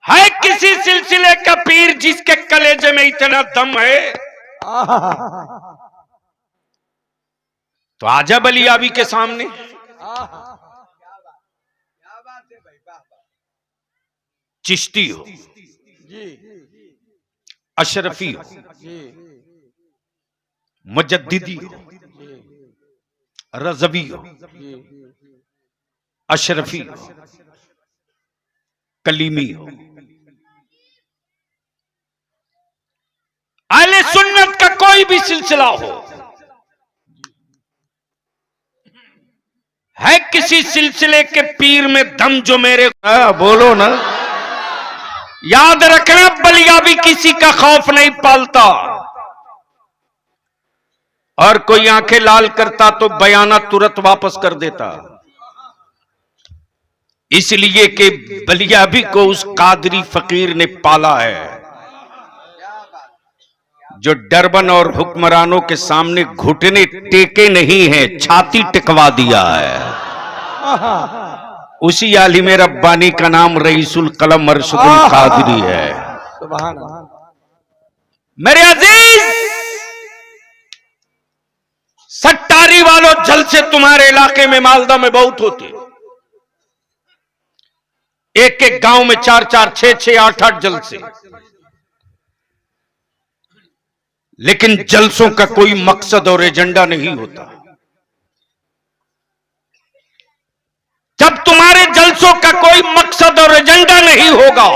है किसी सिलसिले का पीर जिसके कलेजे में इतना दम है, तो आजा बलियाबी के सामने। चिश्ती हो, अशरफी हो, मुजद्दिदी हो, रज़वी हो, अशरफी हो, कलीमी हो, अहले सुन्नत का कोई भी सिलसिला हो, है किसी सिलसिले के पीर में दम जो मेरे बोलो ना, याद रखना बलियाबी किसी का खौफ नहीं पालता, और कोई आंखें लाल करता तो बयाना तुरंत वापस कर देता, इसलिए कि बलियाबी को उस कादरी फकीर ने पाला है जो डरबन और हुक्मरानों के सामने घुटने टेके नहीं है, छाती टिकवा दिया है। उसी आलिम रब्बानी का नाम रईसुल कलम अरशदुल कादरी है। मेरे अजीज सट्टारी वालों, जलसे तुम्हारे इलाके में मालदा में बहुत होते, एक एक गांव में 4-4, 6-6, 8-8 जलसे, लेकिन जलसों का कोई मकसद और एजेंडा नहीं होता। जब तुम्हारे जलसों का कोई मकसद और एजेंडा नहीं होगा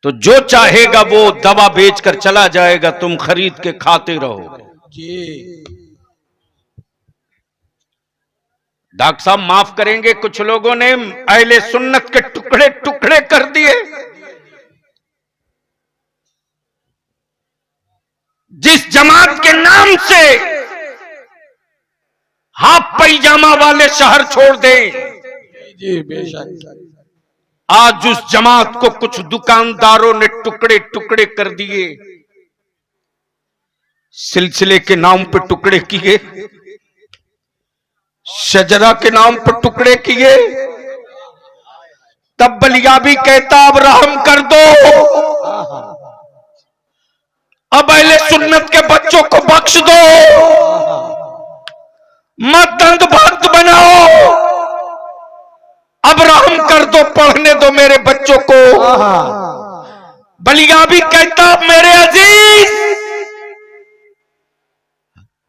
तो जो चाहेगा वो दवा बेचकर चला जाएगा, तुम खरीद के खाते रहोगे। डॉक्टर साहब माफ करेंगे, कुछ लोगों ने अहले सुन्नत के टुकड़े टुकड़े कर दिए। जिस जमात के नाम से हाफ पैजामा वाले शहर छोड़ दें, जी बेशक, आज उस जमात को कुछ दुकानदारों ने टुकड़े टुकड़े कर दिए, सिलसिले के नाम पर टुकड़े किए, शजरा के नाम पर टुकड़े किए। तब बलियाबी कहता अब रहम कर दो, अब अहले सुन्नत के बच्चों को बख्श दो, मत अंधभक्त बनाओ, अब रहम कर दो, पढ़ने दो मेरे बच्चों को। बलियाबी कहता मेरे अजीज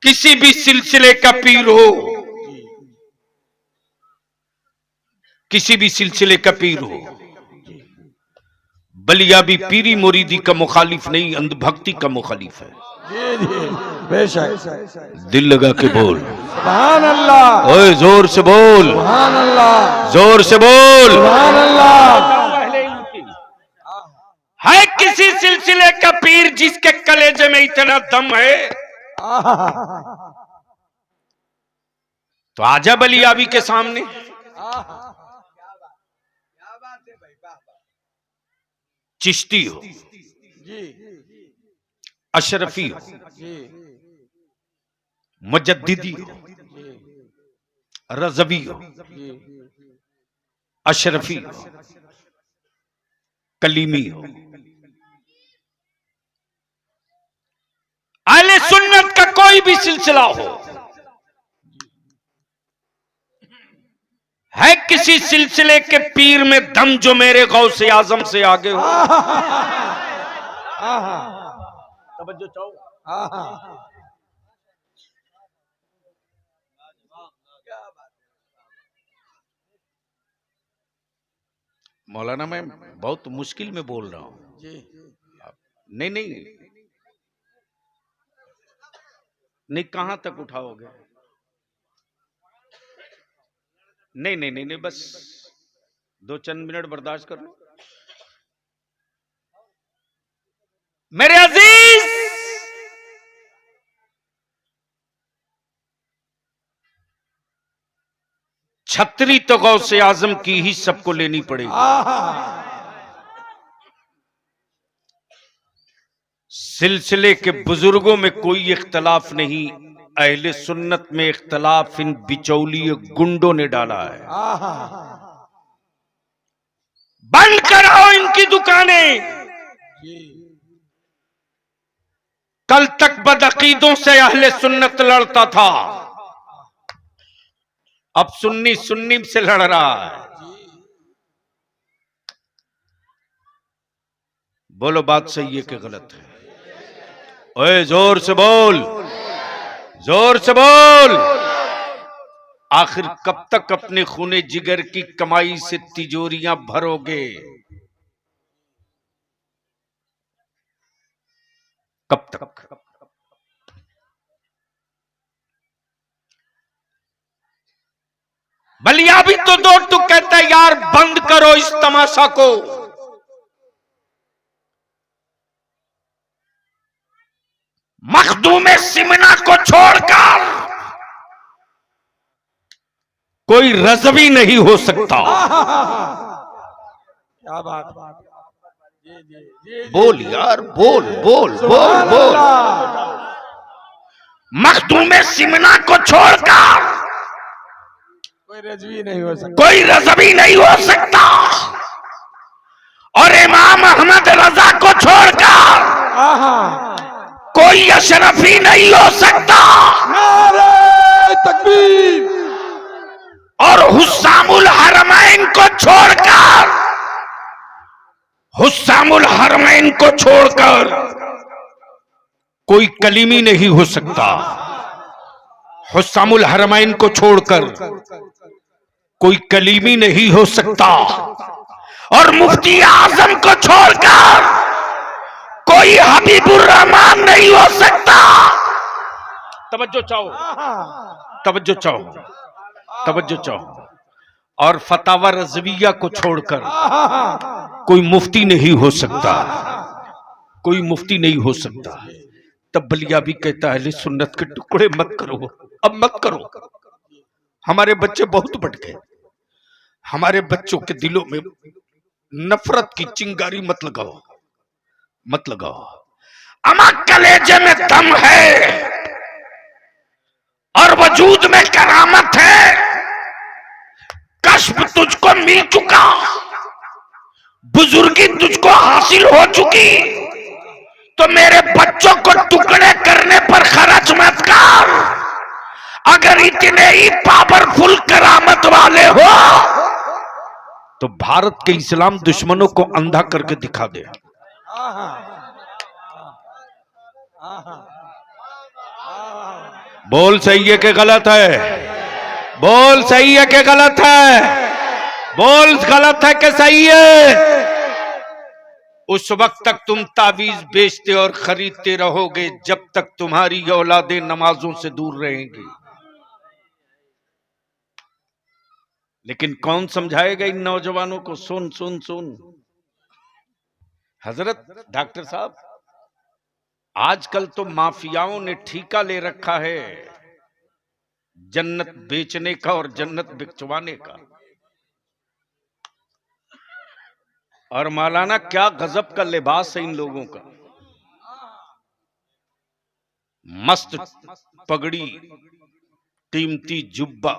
किसी भी सिलसिले का पीर हो, किसी भी सिलसिले का पीर हो, बलियाबी पीरी मुरीदी का मुखालिफ नहीं, अंधभक्ति का मुखालिफ है। बेशक, दिल लगा के बोल सुभान अल्लाह, ओए जोर से बोल, सुभान अल्लाह, जोर से बोल, सुभान अल्लाह। है किसी सिलसिले का पीर जिसके कलेजे में इतना दम है, तो आजा बलियाबी के सामने। चिश्ती हो, अशरफी हो, मुजद्दिदी हो, रज़वी हो, अशरफी हो, कलीमी हो, अहले सुन्नत का कोई भी सिलसिला हो, है किसी सिलसिले के पीर में दम जो मेरे गौसे आजम से आगे हो। तवज्जो चाहो। मौलाना मैं बहुत मुश्किल में बोल रहा हूं। नहीं नहीं नहीं, कहां तक उठाओगे? नहीं नहीं नहीं नहीं, बस 2-3 मिनट बर्दाश्त कर लो मेरे अजीज। छतरी तो गौसे आजम की ही सबको लेनी पड़ेगी। सिलसिले के बुजुर्गों में कोई इख्तलाफ नहीं, अहले सुन्नत में इख्तलाफ इन बिचौलिए गुंडों ने डाला है। की दुकानें। जी कल तक बदअकीदों से अहले सुन्नत लड़ता था, अब सुन्नी सुन्नी से लड़ रहा है। बोलो बात सही है कि गलत है? ओए जोर से बोल, जोर से बोल। आखिर कब तक अपने खूने जिगर की कमाई से तिजोरियां भरोगे? कब तक? बलिया भी तो दो टुक कहता है यार बंद करो इस तमाशा को। मखदूमे सिमना को छोड़कर कोई रज़वी नहीं हो सकता। क्या बात जी जी जी बोल यार, बोल बोल बोल सुभान बोल। अल्लाह। मखदूमे सिमना को छोड़कर कोई रजवी नहीं हो सकता। कोई रज़वी नहीं हो सकता, और इमाम अहमद रजा को छोड़कर आहा कोई अशरफी नहीं हो सकता, नारे तकबीर। और हुस्सामुल हरमैन को छोड़कर, हुस्सामुल हरमैन को छोड़कर कोई कलीमी नहीं हो सकता। हुस्सामुल हरमैन को छोड़कर कोई कलीमी नहीं हो सकता, और मुफ्ती आजम को छोड़कर कोई हबीबुर रहमान नहीं हो सकता। तवज्जो चाहो, तवज्जो चाहो, तवज्जो चाहो। और फतावा रज़विया को छोड़कर कोई मुफ्ती नहीं हो सकता, कोई मुफ्ती नहीं हो सकता। तब बलिया भी कहता है सुन्नत के टुकड़े मत करो, अब मत करो। हमारे बच्चे बहुत बढ़ गए, हमारे बच्चों के दिलों में नफरत की चिंगारी मत लगाओ, मत लगाओ। अमा कलेजे में दम है और वजूद में करामत है, कश्फ तुझको मिल चुका, बुजुर्गी तुझको हासिल हो चुकी, तो मेरे बच्चों को टुकड़े करने पर खर्च मत कर। अगर इतने ही पावरफुल करामत वाले हो तो भारत के इस्लाम दुश्मनों को अंधा करके दिखा दे। आहा आहा बोल सही है कि गलत है? बोल सही है कि गलत है? बोल गलत है कि सही है? उस वक्त तक तुम तावीज बेचते और खरीदते रहोगे जब तक तुम्हारी औलादें नमाजों से दूर रहेंगी। लेकिन कौन समझाएगा इन नौजवानों को? सुन सुन सुन हजरत डॉक्टर साहब, आजकल तो माफियाओं ने ठेका ले रखा है जन्नत बेचने का और जन्नत बिकवाने का। और मौलाना क्या गजब का लिबास है इन लोगों का, मस्त पगड़ी, कीमती जुब्बा,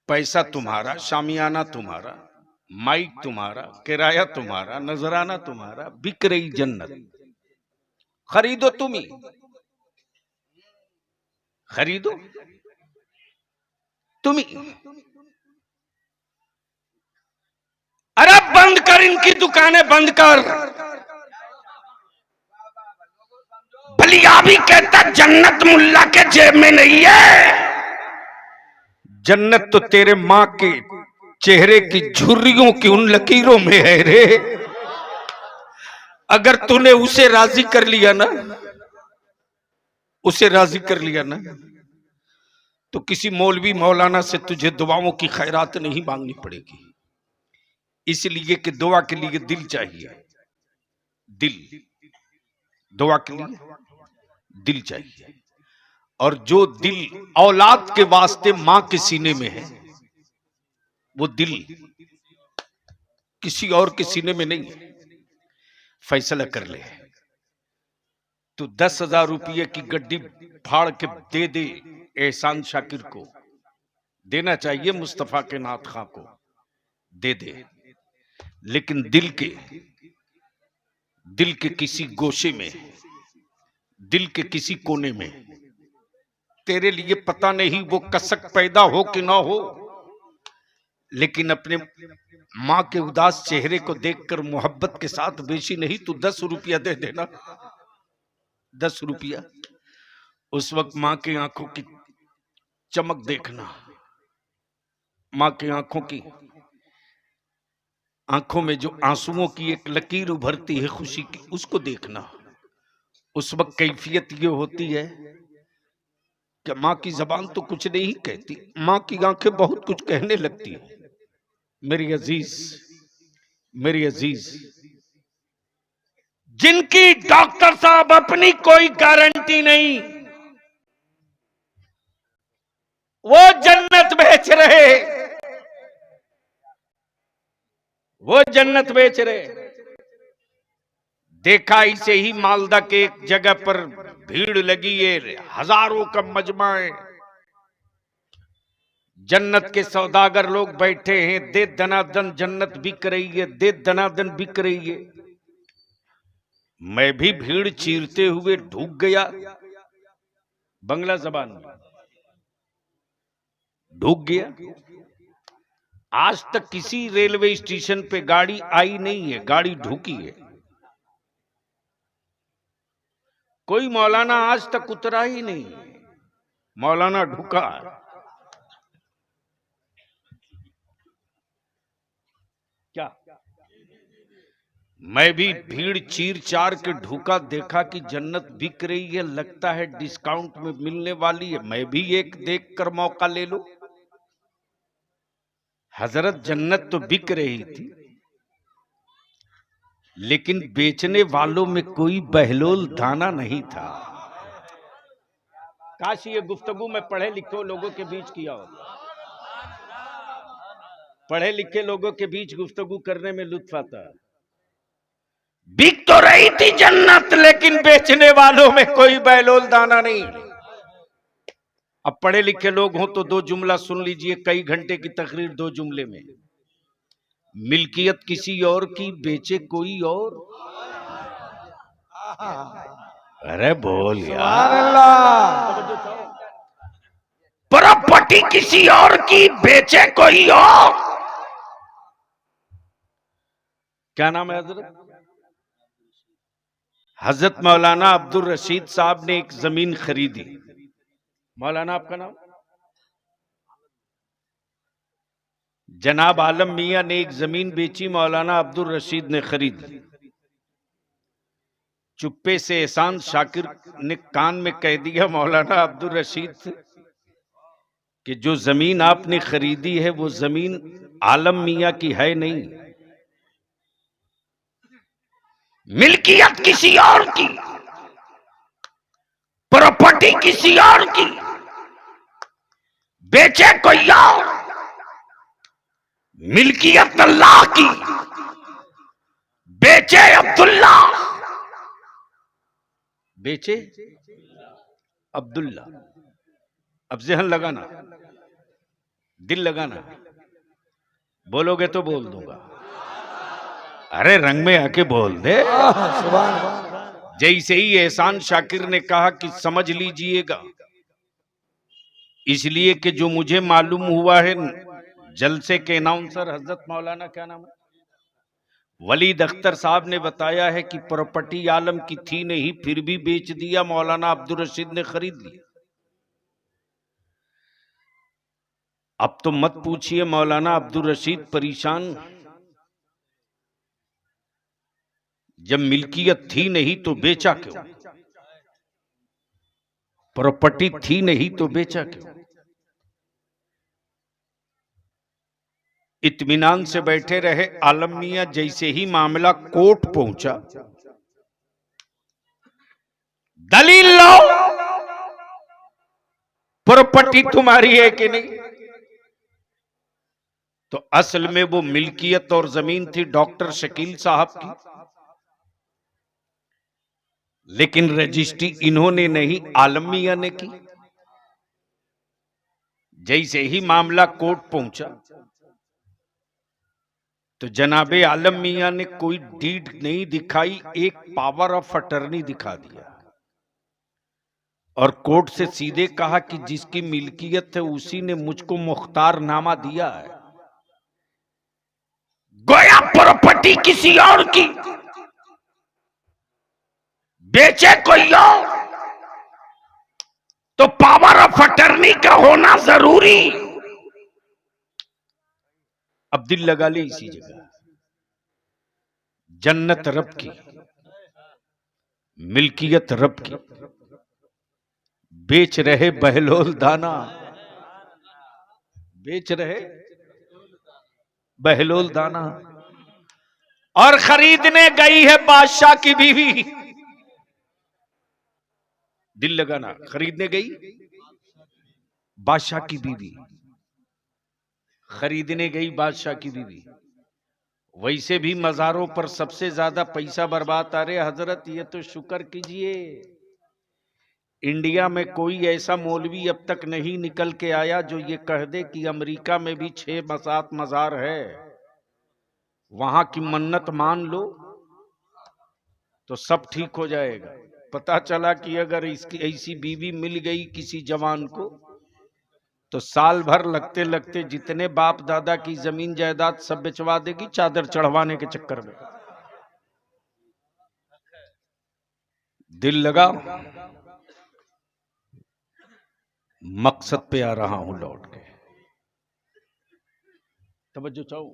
पैसा तुम्हारा, शामियाना तुम्हारा, माइक तुम्हारा, किराया तुम्हारा, नजराना तुम्हारा, बिक रही जन्नत। खरीदो तुम ही, खरीदो तुम ही। अरे बंद कर इनकी दुकानें, बंद कर। बलिया भी कहता जन्नत मुल्ला के जेब में नहीं है, जन्नत तो तेरे मां के चेहरे की झुर्रियों की उन लकीरों में है रे। अगर तूने उसे राजी कर लिया ना, उसे राजी कर लिया ना, तो किसी मौलवी मौलाना से तुझे दुआओं की खैरात नहीं मांगनी पड़ेगी। इसलिए कि दुआ के लिए दिल चाहिए, दिल, दुआ के लिए दिल चाहिए। और जो दिल औलाद के वास्ते मां के सीने में है, वो दिल किसी और के सीने में नहीं है। फैसला कर ले, तू 10,000 रुपये की गड्डी फाड़ के दे दे एहसान शाकिर को, देना चाहिए मुस्तफा के नाथ खां को, दे दे, लेकिन दिल के किसी गोशे में, दिल के किसी कोने में तेरे लिए पता नहीं वो कसक पैदा हो कि ना हो, लेकिन अपने मां के उदास चेहरे को देखकर मोहब्बत के साथ बेची नहीं तो 10 रुपया दे देना, 10 रुपया। उस वक्त मां की आंखों की चमक देखना, मां की आंखों में जो आंसुओं की एक लकीर उभरती है खुशी की, उसको देखना। उस वक्त कैफियत ये होती है कि मां की जबान तो कुछ नहीं कहती, मां की आंखें बहुत कुछ कहने लगती है। मेरी अजीज, जिनकी डॉक्टर साहब अपनी कोई गारंटी नहीं, वो जन्नत बेच रहे, वो जन्नत बेच रहे। देखा इसे ही मालदा के एक जगह पर भीड़ लगी है, हजारों का मजमा है, जन्नत के सौदागर लोग बैठे हैं, दे दनादन जन्नत बिक रही है, दे दनादन बिक रही है। मैं भी भीड़ चीरते हुए ढूक गया, बंगला जबान में ढूक गया। आज तक किसी रेलवे स्टेशन पे गाड़ी आई नहीं है, गाड़ी ढूकी है। कोई मौलाना आज तक उतरा ही नहीं, मौलाना ढुका। क्या मैं भी भीड़ चीर चार के ढूका, देखा कि जन्नत बिक रही है, लगता है डिस्काउंट में मिलने वाली है, मैं भी एक देखकर मौका ले लो। हजरत जन्नत तो बिक रही थी, लेकिन बेचने वालों में कोई बहलोल दाना नहीं था। काश ये गुफ्तगू में पढ़े लिखे लोगों के बीच किया हो, पढ़े लिखे लोगों के बीच गुफ्तगू करने में लुत्फ आता है। बिक तो रही थी जन्नत, लेकिन बेचने वालों में कोई बहलोल दाना नहीं। अब पढ़े लिखे लोग हों तो 2 जुमला सुन लीजिए, कई घंटे की तकरीर 2 जुमले में। मिल्कियत किसी और की, बेचे कोई और। अरे बोल यार, प्रॉपर्टी किसी और की, बेचे कोई और। क्या नाम है हजरत? हजरत मौलाना अब्दुल रशीद साहब ने एक जमीन खरीदी। मौलाना आपका नाम? जनाब आलम मियां ने एक जमीन बेची, मौलाना अब्दुल रशीद ने खरीदी। चुप्पे से एहसान शाकिर ने कान में कह दिया मौलाना अब्दुल रशीद से कि जो जमीन आपने खरीदी है वो जमीन आलम मियां की है नहीं, मिल्कियत किसी और की, प्रॉपर्टी किसी और की, बेचे कोई और, मिल्कियत अल्लाह की, बेचे अब्दुल्ला, बेचे अब्दुल्ला। अब ज़हन लगाना, दिल लगाना, बोलोगे तो बोल दूंगा। अरे रंग में आके बोल दे। जैसे ही एहसान शाकिर ने कहा कि समझ लीजिएगा, इसलिए कि जो मुझे मालूम हुआ है, जलसे के अनाउंसर हजरत मौलाना क्या नाम है, वलीद अख्तर साहब ने बताया है कि प्रॉपर्टी आलम की थी नहीं, फिर भी बेच दिया, मौलाना अब्दुल रशीद ने खरीद लिया। अब तो मत पूछिए मौलाना अब्दुल रशीद परेशान, जब मिल्कियत थी नहीं तो बेचा क्यों, प्रॉपर्टी थी नहीं तो बेचा क्यों। इत्मीनान से बैठे रहे आलम मियां। जैसे ही मामला कोर्ट पहुंचा, दलील लाओ, प्रॉपर्टी तुम्हारी है कि नहीं। तो असल में वो मिल्कियत और जमीन थी डॉक्टर शकील साहब की, लेकिन रजिस्ट्री इन्होंने नहीं, आलम मियां ने की। जैसे ही मामला कोर्ट पहुंचा, तो जनाबे आलम मियां ने कोई डीड नहीं दिखाई, एक पावर ऑफ अटर्नी दिखा दिया और कोर्ट से सीधे कहा कि जिसकी मिल्कियत है उसी ने मुझको मुख्तारनामा दिया है। गोया प्रॉपर्टी किसी और की, बेचे कोई और, तो पावर ऑफ अटर्नी का होना जरूरी। अब दिल लगा ले इसी जगह, जन्नत रब की, मिल्कियत रब की, बेच रहे बहलोल दाना, बेच रहे बहलोल दाना, और खरीदने गई है बादशाह की बीवी। दिल लगाना, खरीदने गई बादशाह की बीवी, खरीदने गई बादशाह की बीवी। वैसे भी मजारों पर सबसे ज्यादा पैसा बर्बाद। अरे हजरत, ये तो शुक्र कीजिए इंडिया में कोई ऐसा मौलवी अब तक नहीं निकल के आया जो ये कह दे कि अमेरिका में भी 6-7 मजार है, वहां की मन्नत मान लो तो सब ठीक हो जाएगा। पता चला कि अगर इसकी ऐसी बीवी मिल गई किसी जवान को तो साल भर लगते लगते जितने बाप दादा की जमीन जायदाद सब बेचवा देगी चादर चढ़वाने के चक्कर में। दिल लगा, मकसद पे आ रहा हूं लौट के। तवज्जो चाहो,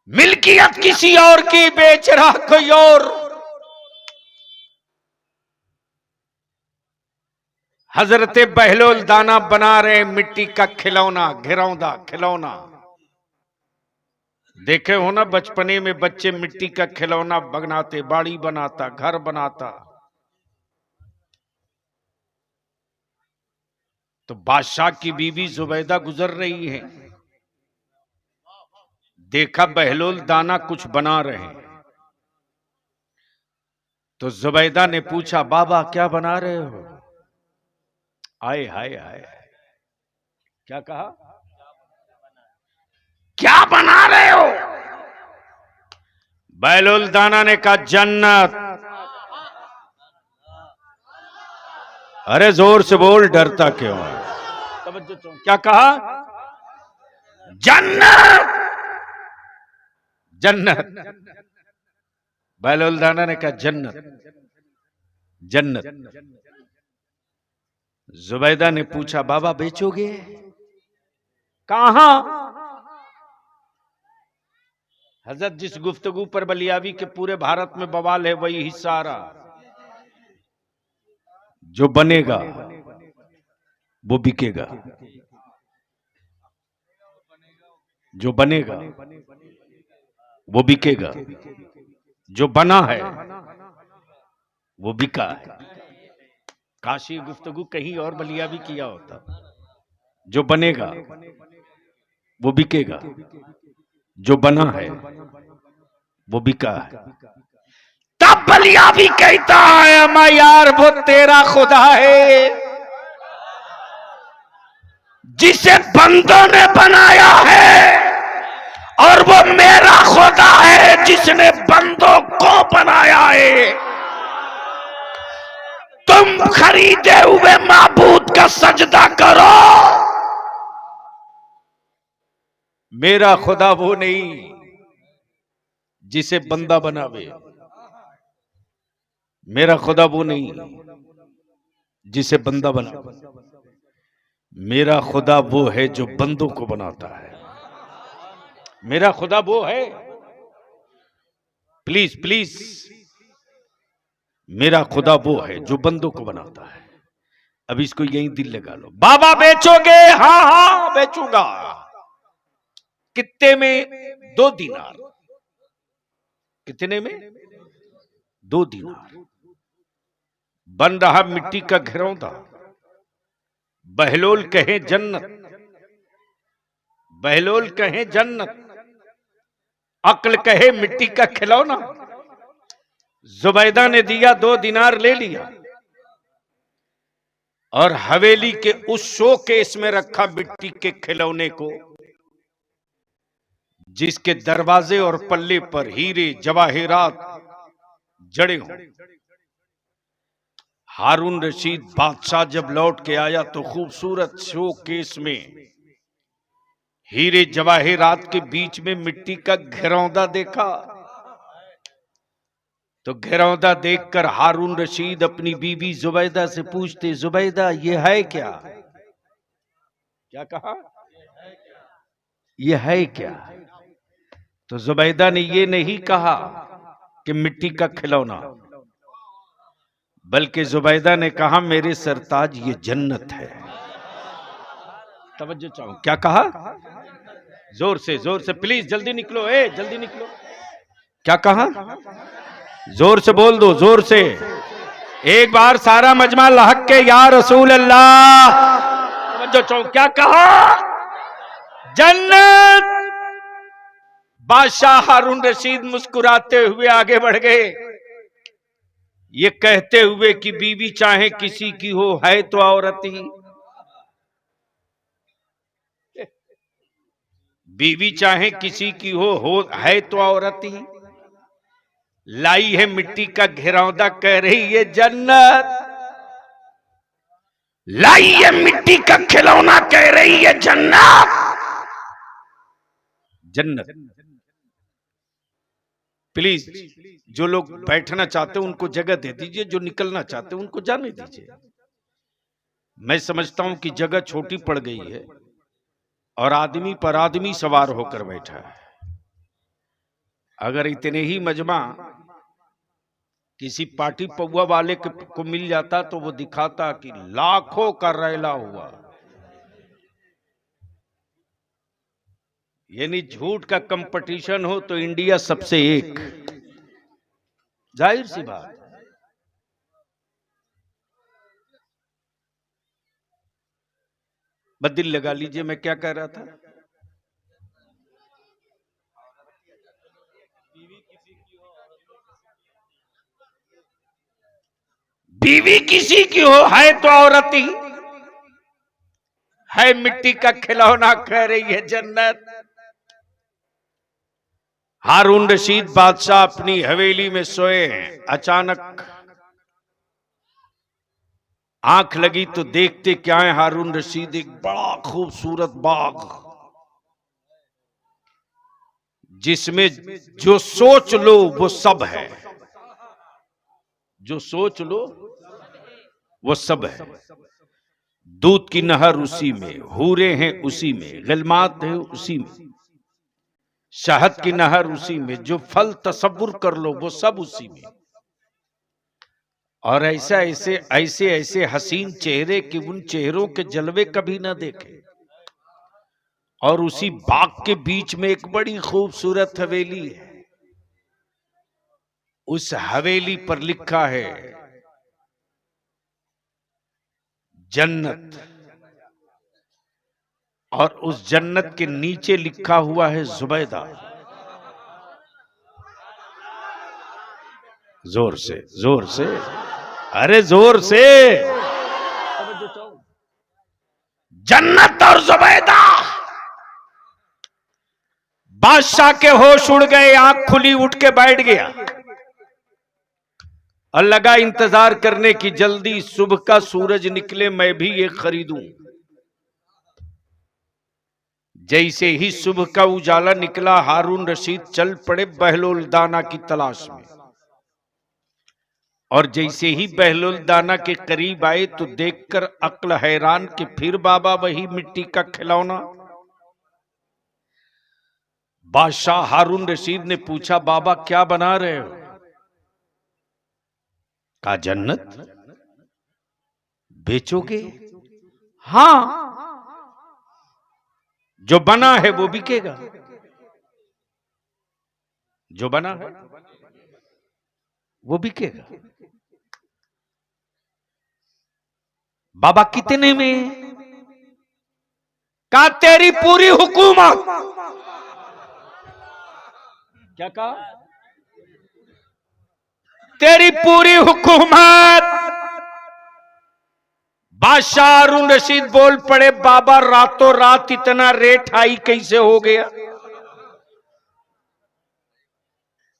मिल्कियत किसी और की, बेच रहा कोई और। हजरते बहलोल दाना बना रहे मिट्टी का खिलौना, घिरौंदा खिलौना। देखे हो ना बचपने में बच्चे मिट्टी का खिलौना बनाते, बाड़ी बनाता, घर बनाता। तो बादशाह की बीवी जुबैदा गुजर रही है, देखा बहलोल दाना कुछ बना रहे हैं। तो जुबैदा ने पूछा, बाबा क्या बना रहे हो? आए हाय हाय, क्या कहा? क्या बना रहे हो? बहलोल दाना ने कहा, जन्नत। अरे जोर से बोल, डरता क्यों है? क्या कहा? जन्नत, जन्नत। बहलोल दाना ने कहा, जन्नत, जन्नत। जुबैदा ने पूछा, बाबा बेचोगे? कहां? हजरत, जिस गुफ्तगू पर बलियावी के पूरे भारत में बवाल है वही हिस्सा आ रहा। जो बनेगा वो बिकेगा, जो बनेगा वो बिकेगा, जो बना है वो बिका है। काशी गुफ्तगू कहीं और बलियावी किया होता। जो बनेगा वो बिकेगा, जो बना है वो बिका है। तब बलियावी कहता है, मैं यार वो तेरा खुदा है जिसे बंदों ने बनाया है, और वो मेरा खुदा है जिसने बंदों को बनाया है। तुम खरीदे हुए माबूद का सजदा करो, मेरा खुदा वो नहीं जिसे बंदा बनावे। मेरा खुदा वो नहीं जिसे बंदा बना, मेरा खुदा वो है जो बंदों को बनाता है। मेरा खुदा वो है, प्लीज प्लीज, मेरा खुदा वो है जो बंदों को बनाता है। अब इसको यहीं दिल लगा लो। बाबा बेचोगे? हाँ हाँ बेचूंगा। कितने में? 2 दीनार। कितने में? 2 दीनार। बन रहा मिट्टी का घिरौंदा। बहलोल कहे जन्नत, बहलोल कहे जन्नत, अक्ल कहे मिट्टी का खिलौना। जुबैदा ने दिया, 2 दीनार ले लिया और हवेली के उस शोकेस में रखा मिट्टी के खिलौने को। जिसके दरवाजे और पल्ले पर हीरे जवाहिरात जड़े हों। हारून रशीद बादशाह जब लौट के आया तो खूबसूरत शोकेस में हीरे जवाहिरात के बीच में मिट्टी का घरौंदा देखा। तो घरौंदा देखकर हारून रशीद अपनी बीवी जुबैदा से पूछते, जुबैदा ये है क्या? क्या कहा? ये है क्या? तो जुबैदा ने ये नहीं कहा कि मिट्टी का खिलौना, बल्कि जुबैदा ने कहा, मेरे सरताज ये जन्नत है। तवज्जो चाहूं, क्या कहा? जोर से प्लीज, जल्दी निकलो, जल्दी निकलो। क्या कहा? जोर से बोल दो, जोर से एक बार सारा मजमा लहक के या रसूल अल्लाह। तवज्जो चाहूं, क्या कहा? जन्नत। बादशाह हारून रशीद मुस्कुराते हुए आगे बढ़ गए, ये कहते हुए कि बीवी चाहे किसी की हो, है तो औरत ही। बीवी चाहे किसी की हो है तो औरत ही। लाई है मिट्टी का घिरौंदा, कह रही है जन्नत। लाई है मिट्टी का खिलौना, कह रही है जन्नत। जन्नत। प्लीज, जो लोग बैठना चाहते हैं उनको जगह दे दीजिए, जो निकलना चाहते हैं उनको जाने दीजिए। मैं समझता हूं कि जगह छोटी पड़ गई है और आदमी पर आदमी सवार होकर बैठा है। अगर इतने ही मजमा किसी पार्टी पौवा वाले को मिल जाता तो वो दिखाता कि लाखों का रैला हुआ। यानी झूठ का कंपटीशन हो तो इंडिया सबसे एक, जाहिर सी बात। बस दिल लगा लीजिए, मैं क्या कह रहा था? बीवी किसी की हो, है तो औरत ही। है मिट्टी का खिलौना, कह रही है जन्नत। हारून रशीद बादशाह अपनी हवेली में सोए हैं। अचानक आंख लगी तो देखते क्या है हारून रशीद, एक बड़ा खूबसूरत बाग, जिसमें जो सोच लो वो सब है। जो सोच लो वो सब है। दूध की नहर उसी में, हूरे हैं उसी में, गिलमात है उसी में, शहद की नहर उसी में, जो फल तसव्वुर कर लो वो सब उसी में। और ऐसे हसीन चेहरे कि उन चेहरों के जलवे कभी ना देखे। और उसी बाग के बीच में एक बड़ी खूबसूरत हवेली है। उस हवेली पर लिखा है जन्नत, और उस जन्नत के नीचे लिखा हुआ है जुबैदा। जोर से, अरे जोर से। जन्नत और जुबैदा। बादशाह के होश उड़ गए, आंख खुली, उठ के बैठ गया और लगा इंतजार करने की। जल्दी सुबह का सूरज निकले, मैं भी ये खरीदूं। जैसे ही सुबह का उजाला निकला, हारून रशीद चल पड़े बहलोल दाना की तलाश में। और जैसे ही बहलोल दाना के करीब आए तो देखकर अक्ल हैरान कि फिर बाबा वही मिट्टी का खिलौना। बादशाह हारून रशीद ने पूछा, बाबा क्या बना रहे हो? कहा जन्नत बेचोगे? हाँ, जो बना है वो बिकेगा। जो बना है वो बिकेगा। बाबा कितने में? कहा तेरी पूरी हुकूमत। क्या कहा? तेरी पूरी हुकूमत। बादशाह हारून रशीद बोल पड़े, बाबा रातों रात इतना रेट हाई कैसे हो गया?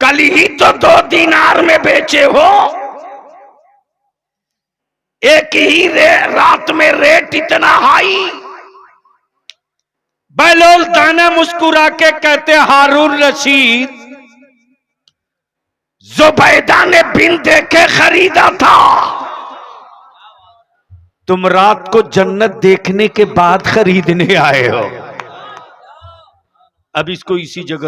कल ही तो 2 दीनार में बेचे हो, एक ही रात में रेट इतना हाई। बहलोल दाना मुस्कुरा के कहते हारून रशीद, जुबैदा ने बिन देखे खरीदा था। तुम रात को जन्नत देखने के बाद खरीदने आए हो। अब इसको इसी जगह